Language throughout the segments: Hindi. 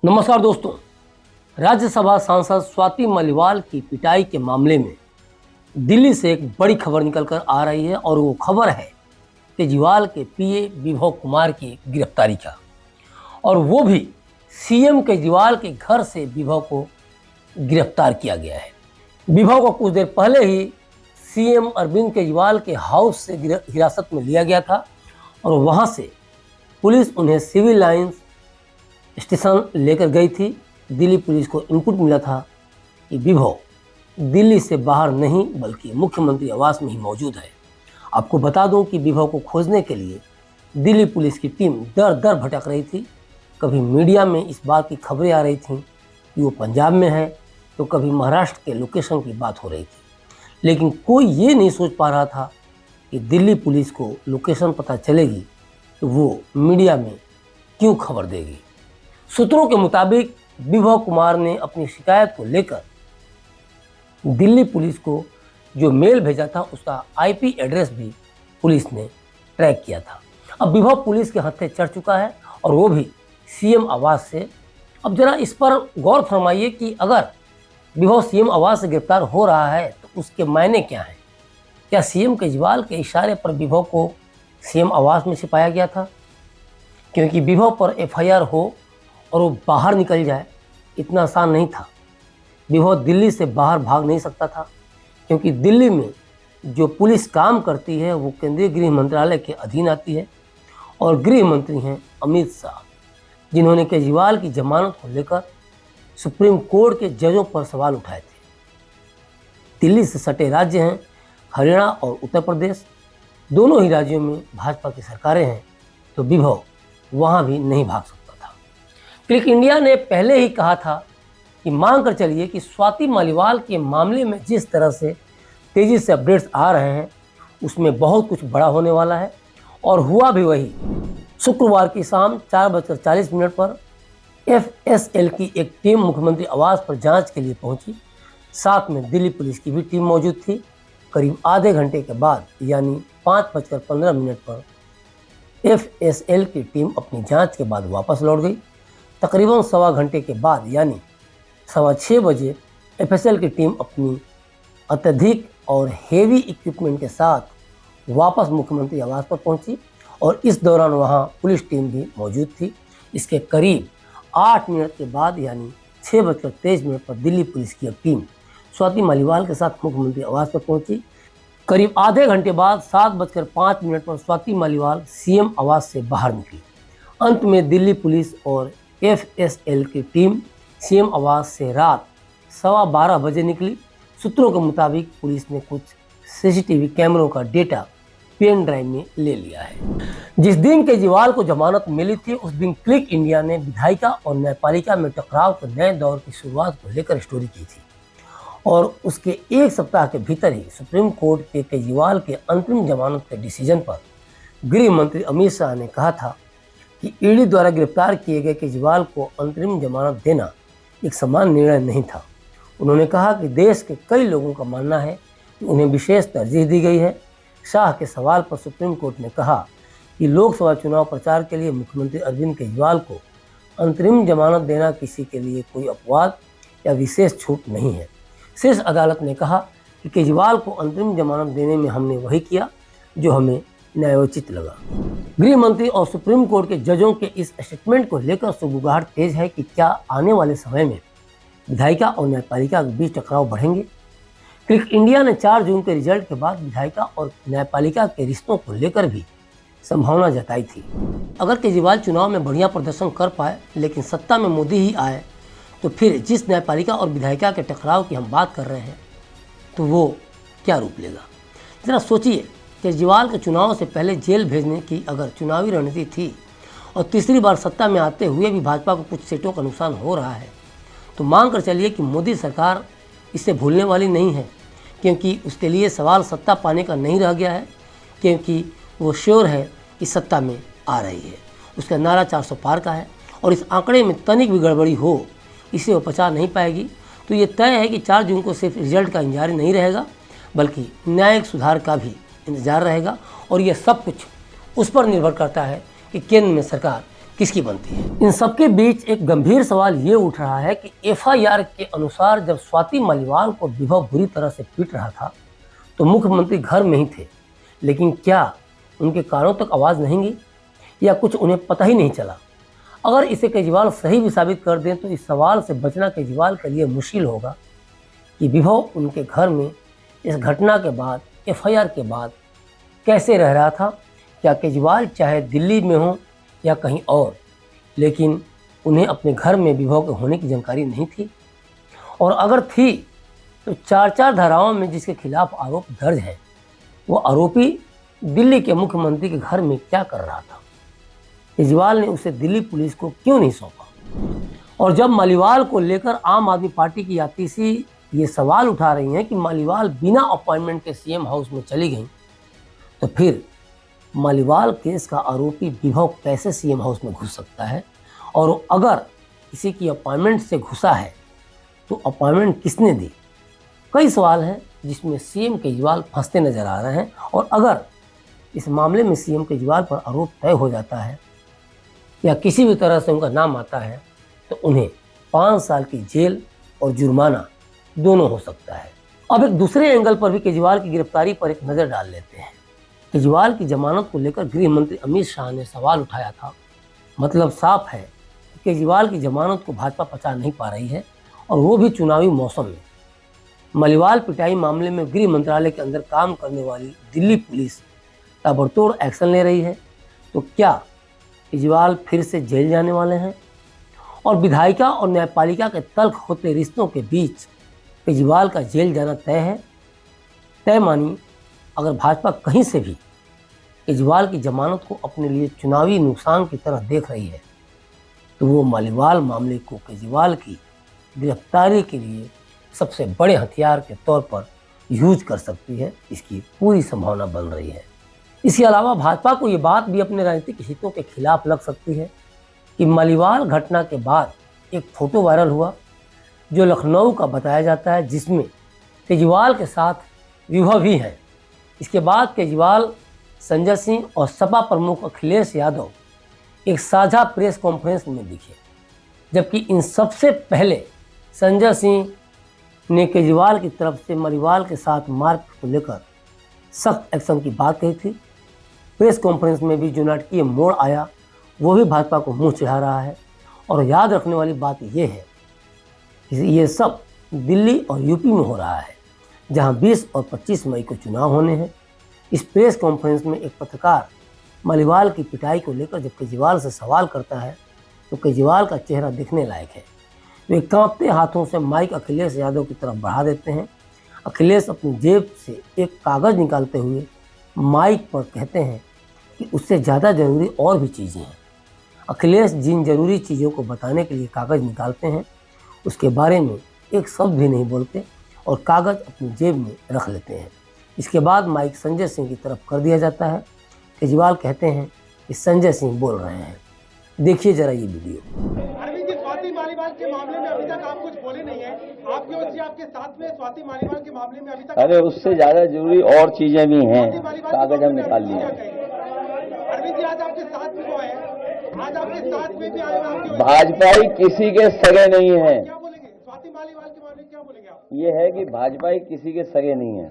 नमस्कार दोस्तों। राज्यसभा सांसद स्वाति मलिवाल की पिटाई के मामले में दिल्ली से एक बड़ी खबर निकलकर आ रही है और वो खबर है केजरीवाल के पीए विभव कुमार की गिरफ्तारी का, और वो भी सीएम केजरीवाल के घर से विभव को गिरफ्तार किया गया है। विभव को कुछ देर पहले ही सीएम अरविंद केजरीवाल के हाउस से हिरासत में लिया गया था और वहाँ से पुलिस उन्हें सिविल लाइंस स्टेशन लेकर गई थी। दिल्ली पुलिस को इनपुट मिला था कि विभव दिल्ली से बाहर नहीं बल्कि मुख्यमंत्री आवास में ही मौजूद है। आपको बता दूं कि विभव को खोजने के लिए दिल्ली पुलिस की टीम दर दर भटक रही थी। कभी मीडिया में इस बात की खबरें आ रही थीं कि वो पंजाब में है, तो कभी महाराष्ट्र के लोकेशन की बात हो रही थी, लेकिन कोई ये नहीं सोच पा रहा था कि दिल्ली पुलिस को लोकेशन पता चलेगी तो वो मीडिया में क्यों खबर देगी। सूत्रों के मुताबिक विभव कुमार ने अपनी शिकायत को लेकर दिल्ली पुलिस को जो मेल भेजा था उसका आईपी एड्रेस भी पुलिस ने ट्रैक किया था। अब विभव पुलिस के हत्थे चढ़ चुका है और वो भी सीएम आवास से। अब जरा इस पर गौर फरमाइए कि अगर विभव सीएम आवास से गिरफ्तार हो रहा है तो उसके मायने क्या हैं। क्या सीएम केजरीवाल के इशारे पर विभव को सीएम आवास में छिपाया गया था? क्योंकि विभव पर एफआईआर हो और वो बाहर निकल जाए इतना आसान नहीं था। विभव दिल्ली से बाहर भाग नहीं सकता था, क्योंकि दिल्ली में जो पुलिस काम करती है वो केंद्रीय गृह मंत्रालय के अधीन आती है और गृह मंत्री हैं अमित शाह, जिन्होंने केजरीवाल की जमानत को लेकर सुप्रीम कोर्ट के जजों पर सवाल उठाए थे। दिल्ली से सटे राज्य हैं हरियाणा और उत्तर प्रदेश, दोनों ही राज्यों में भाजपा की सरकारें हैं, तो विभव वहाँ भी नहीं भाग सकता। क्लिक इंडिया ने पहले ही कहा था कि मांग कर चलिए कि स्वाति मालीवाल के मामले में जिस तरह से तेज़ी से अपडेट्स आ रहे हैं उसमें बहुत कुछ बड़ा होने वाला है, और हुआ भी वही। शुक्रवार की शाम 4:40 पर एफएसएल की एक टीम मुख्यमंत्री आवास पर जांच के लिए पहुंची। साथ में दिल्ली पुलिस की भी टीम मौजूद थी। करीब आधे घंटे के बाद यानी 5:15 पर एफएसएल की टीम अपनी जांच के बाद वापस लौट गई। तकरीबन सवा घंटे के बाद यानी 6:15 बजे एफएसएल की टीम अपनी अत्यधिक और हेवी इक्विपमेंट के साथ वापस मुख्यमंत्री आवास पर पहुंची, और इस दौरान वहां पुलिस टीम भी मौजूद थी। इसके करीब 8 मिनट के बाद यानी 6:23 पर दिल्ली पुलिस की टीम स्वाति मालीवाल के साथ मुख्यमंत्री आवास पर पहुंची। करीब आधे घंटे बाद 7:05 पर स्वाति मालीवाल सीएम आवास से बाहर निकली। अंत में दिल्ली पुलिस और एफएसएल की टीम सीएम आवास से रात 12:15 बजे निकली। सूत्रों के मुताबिक पुलिस ने कुछ सीसीटीवी कैमरों का डेटा पेन ड्राइव में ले लिया है। जिस दिन केजरीवाल को जमानत मिली थी उस दिन क्लिक इंडिया ने विधायिका और न्यायपालिका में टकराव के नए दौर की शुरुआत को लेकर स्टोरी की थी, और उसके एक सप्ताह के भीतर ही सुप्रीम कोर्ट के केजरीवाल के अंतरिम जमानत के डिसीजन पर गृह मंत्री अमित शाह ने कहा था कि ईडी द्वारा गिरफ्तार किए गए केजरीवाल को अंतरिम जमानत देना एक समान निर्णय नहीं था। उन्होंने कहा कि देश के कई लोगों का मानना है कि उन्हें विशेष तरजीह दी गई है। शाह के सवाल पर सुप्रीम कोर्ट ने कहा कि लोकसभा चुनाव प्रचार के लिए मुख्यमंत्री अरविंद केजरीवाल को अंतरिम जमानत देना किसी के लिए कोई अपवाद या विशेष छूट नहीं है। शीर्ष अदालत ने कहा कि केजरीवाल को अंतरिम जमानत देने में हमने वही किया जो हमें न्यायोचित लगा। गृह मंत्री और सुप्रीम कोर्ट के जजों के इस स्टेटमेंट को लेकर सुगबुगाहट तेज है कि क्या आने वाले समय में विधायिका और न्यायपालिका के बीच टकराव बढ़ेंगे। क्लिक इंडिया ने 4 जून के रिजल्ट के बाद विधायिका और न्यायपालिका के रिश्तों को लेकर भी संभावना जताई थी। अगर केजरीवाल चुनाव में बढ़िया प्रदर्शन कर पाए लेकिन सत्ता में मोदी ही आए तो फिर जिस न्यायपालिका और विधायिका के टकराव की हम बात कर रहे हैं तो वो क्या रूप लेगा। जरा सोचिए, केजरीवाल के चुनाव से पहले जेल भेजने की अगर चुनावी रणनीति थी और तीसरी बार सत्ता में आते हुए भी भाजपा को कुछ सीटों का नुकसान हो रहा है, तो मांग कर चलिए कि मोदी सरकार इसे भूलने वाली नहीं है, क्योंकि उसके लिए सवाल सत्ता पाने का नहीं रह गया है, क्योंकि वो श्योर है कि सत्ता में आ रही है। उसका नारा 400 पार का है और इस आंकड़े में तनिक भी गड़बड़ी हो इसे वो पचा नहीं पाएगी। तो ये तय है कि 4 जून को सिर्फ रिजल्ट का इंतजार नहीं रहेगा बल्कि न्यायिक सुधार का भी इंतजार रहेगा, और यह सब कुछ उस पर निर्भर करता है कि केंद्र में सरकार किसकी बनती है। इन सबके बीच एक गंभीर सवाल ये उठ रहा है कि एफआईआर के अनुसार जब स्वाति मालीवाल को विभव बुरी तरह से पीट रहा था तो मुख्यमंत्री घर में ही थे, लेकिन क्या उनके कानों तक आवाज़ नहीं गई या कुछ उन्हें पता ही नहीं चला। अगर इसे केजरीवाल सही भी साबित कर दें तो इस सवाल से बचना केजरीवाल के लिए मुश्किल होगा कि विभव उनके घर में इस घटना के बाद, एफआईआर के बाद कैसे रह रहा था। क्या केजरीवाल चाहे दिल्ली में हो या कहीं और, लेकिन उन्हें अपने घर में विभव के होने की जानकारी नहीं थी, और अगर थी तो 4 धाराओं में जिसके खिलाफ आरोप दर्ज है वो आरोपी दिल्ली के मुख्यमंत्री के घर में क्या कर रहा था। केजरीवाल ने उसे दिल्ली पुलिस को क्यों नहीं सौंपा। और जब मालीवाल को लेकर आम आदमी पार्टी की यात्रीसी ये सवाल उठा रही हैं कि मालीवाल बिना अपॉइंटमेंट के सीएम हाउस में चली गई, तो फिर मालीवाल केस का आरोपी विभव कैसे सीएम हाउस में घुस सकता है, और अगर किसी की अपॉइंटमेंट से घुसा है तो अपॉइंटमेंट किसने दी। कई सवाल हैं जिसमें सीएम केजरीवाल फंसते नजर आ रहे हैं, और अगर इस मामले में सीएम केजरीवाल पर आरोप तय हो जाता है या किसी भी तरह से उनका नाम आता है तो उन्हें 5 साल की जेल और जुर्माना दोनों हो सकता है। अब एक दूसरे एंगल पर भी केजरीवाल की गिरफ्तारी पर एक नज़र डाल लेते हैं। केजरीवाल की जमानत को लेकर गृह मंत्री अमित शाह ने सवाल उठाया था। मतलब साफ है कि केजरीवाल की जमानत को भाजपा पचा नहीं पा रही है, और वो भी चुनावी मौसम में। मालीवाल पिटाई मामले में गृह मंत्रालय के अंदर काम करने वाली दिल्ली पुलिस ताबड़तोड़ एक्शन ले रही है, तो क्या केजरीवाल फिर से जेल जाने वाले हैं। और विधायिका और न्यायपालिका के तल्ख होते रिश्तों के बीच केजरीवाल का जेल जाना तय है। तय मानी अगर भाजपा कहीं से भी केजरीवाल की जमानत को अपने लिए चुनावी नुकसान की तरह देख रही है तो वो मालीवाल मामले को केजरीवाल की गिरफ्तारी के लिए सबसे बड़े हथियार के तौर पर यूज कर सकती है। इसकी पूरी संभावना बन रही है। इसके अलावा भाजपा को ये बात भी अपने राजनीतिक हितों के खिलाफ लग सकती है कि मालीवाल घटना के बाद एक फोटो वायरल हुआ जो लखनऊ का बताया जाता है, जिसमें केजरीवाल के साथ विभव भी है। इसके बाद केजरीवाल, संजय सिंह और सपा प्रमुख अखिलेश यादव एक साझा प्रेस कॉन्फ्रेंस में दिखे, जबकि इन सबसे पहले संजय सिंह ने केजरीवाल की तरफ से मालीवाल के साथ मारपीट को लेकर सख्त एक्शन की बात कही थी। प्रेस कॉन्फ्रेंस में भी जो नाटकीय मोड़ आया वो भी भाजपा को मुंह चिढ़ा रहा है। और याद रखने वाली बात ये है कि ये सब दिल्ली और यूपी में हो रहा है, जहां 20 और 25 मई को चुनाव होने हैं। इस प्रेस कॉन्फ्रेंस में एक पत्रकार मालीवाल की पिटाई को लेकर जब केजरीवाल से सवाल करता है तो केजरीवाल का चेहरा देखने लायक है। वे कांपते हाथों से माइक अखिलेश यादव की तरफ बढ़ा देते हैं। अखिलेश अपनी जेब से एक कागज़ निकालते हुए माइक पर कहते हैं कि उससे ज़्यादा ज़रूरी और भी चीज़ें हैं। अखिलेश जिन ज़रूरी चीज़ों को बताने के लिए कागज़ निकालते हैं उसके बारे में एक शब्द भी नहीं बोलते और कागज़ अपनी जेब में रख लेते हैं। इसके बाद माइक संजय सिंह की तरफ कर दिया जाता है। केजरीवाल कहते हैं कि संजय सिंह बोल रहे हैं। देखिए जरा ये वीडियो। अरविंद जी, स्वाति मालीवाल के मामले में अभी तक आप कुछ बोले नहीं है। आपकी ओर से आपके साथ में स्वाति मालीवाल के मामले में अभी तक अरे उससे ज्यादा जरूरी और चीजें भी हैं, स्वाति मालीवाल के कागज मामले हम में निकाल अभी लिए। क्या कहेंगे? अरविंद जी, आज आपके साथ में वो है, आज आपके साथ में भी आए हैं आपके। भाजपाई किसी के सगे नहीं है। क्या बोलेंगे स्वाति मालीवाल के मामले में, क्या बोलेंगे आप? ये है कि भाजपाई किसी के सगे नहीं है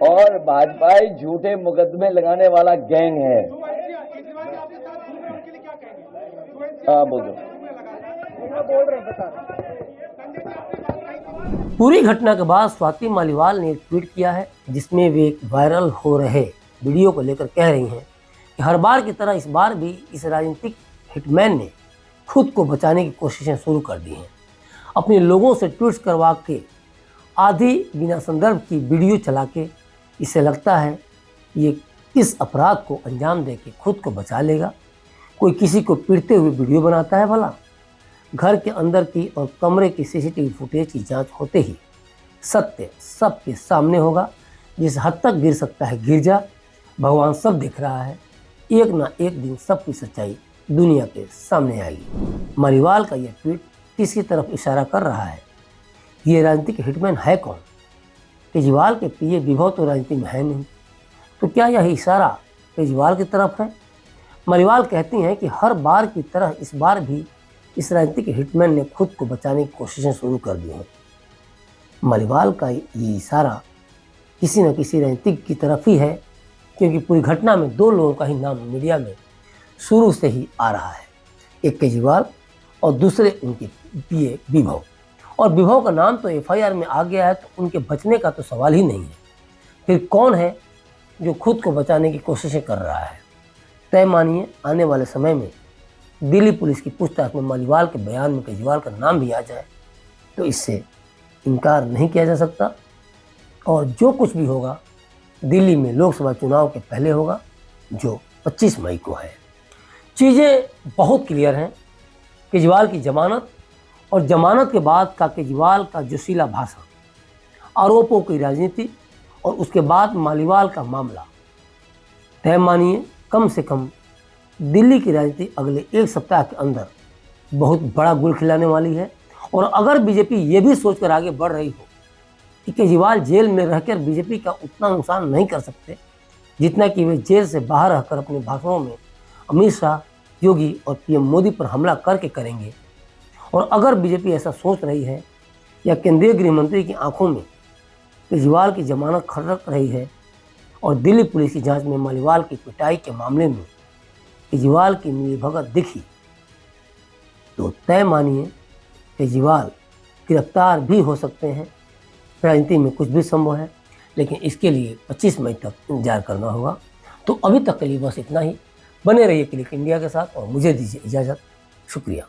और भाजपाई झूठे मुकदमे लगाने वाला गैंग है। केजरीवाल जी आपके साथ घूमने के लिए क्या कहेंगे? हाँ बोलो। बोल रहे हैं, बता रहे संजय जी, आपने बात कही थी। पूरी घटना के बाद स्वाति मालीवाल ने एक ट्वीट किया है जिसमें वे एक वायरल हो रहे वीडियो को लेकर कह रही हैं कि हर बार की तरह इस बार भी इस राजनीतिक हिटमैन ने खुद को बचाने की कोशिशें शुरू कर दी हैं। अपने लोगों से ट्वीट्स करवा के आधी बिना संदर्भ की वीडियो चला के इसे लगता है ये किस अपराध को अंजाम दे के खुद को बचा लेगा। कोई किसी को पीटते हुए वीडियो बनाता है भला? घर के अंदर की और कमरे की सीसीटीवी फुटेज की जांच होते ही सत्य सबके सामने होगा। जिस हद तक गिर सकता है गिर जा, भगवान सब दिख रहा है। एक ना एक दिन सबकी सच्चाई दुनिया के सामने आएगी। मालीवाल का यह ट्वीट किसकी तरफ इशारा कर रहा है? ये राजनीतिक हिटमैन है कौन? केजरीवाल के पीए विभव तो राजनीति में है नहीं, तो क्या यह इशारा केजरीवाल की तरफ है? मलिवाल कहती हैं कि हर बार की तरह इस बार भी इस राजनीतिक हिटमैन ने खुद को बचाने की कोशिशें शुरू कर दी हैं। मलिवाल का ये इशारा किसी न किसी राजनीतिक की तरफ ही है, क्योंकि पूरी घटना में 2 लोगों का ही नाम मीडिया में शुरू से ही आ रहा है, एक केजरीवाल और दूसरे उनके पीए विभव। और विभव का नाम तो एफआईआर में आ गया है, तो उनके बचने का तो सवाल ही नहीं है। फिर कौन है जो खुद को बचाने की कोशिशें कर रहा है? तय मानिए आने वाले समय में दिल्ली पुलिस की पूछताछ में मलिवाल के बयान में केजरीवाल का नाम भी आ जाए तो इससे इनकार नहीं किया जा सकता। और जो कुछ भी होगा दिल्ली में लोकसभा चुनाव के पहले होगा, जो 25 मई को है। चीज़ें बहुत क्लियर हैं। केजरीवाल की जमानत और जमानत के बाद का केजरीवाल का जोशीला भाषण, आरोपों की राजनीति और उसके बाद मालीवाल का मामला, तय मानिए कम से कम दिल्ली की राजनीति अगले 1 सप्ताह के अंदर बहुत बड़ा गुल खिलाने वाली है। और अगर बीजेपी ये भी सोचकर आगे बढ़ रही हो कि केजरीवाल जेल में रहकर बीजेपी का उतना नुकसान नहीं कर सकते जितना कि वे जेल से बाहर रहकर अपने भाषणों में अमित शाह, योगी और पीएम मोदी पर हमला करके करेंगे, और अगर बीजेपी ऐसा सोच रही है या केंद्रीय गृह मंत्री की आंखों में केजरीवाल की जमानत खटक रही है और दिल्ली पुलिस की जांच में मलिवाल की पिटाई के मामले में केजरीवाल की मिलीभगत दिखी, तो तय मानिए केजरीवाल गिरफ्तार भी हो सकते हैं। राजनीति में कुछ भी संभव है, लेकिन इसके लिए 25 मई तक इंतजार करना होगा। तो अभी तक के लिए बस इतना ही। बने रहिए क्लिक इंडिया के साथ और मुझे दीजिए इजाज़त। शुक्रिया।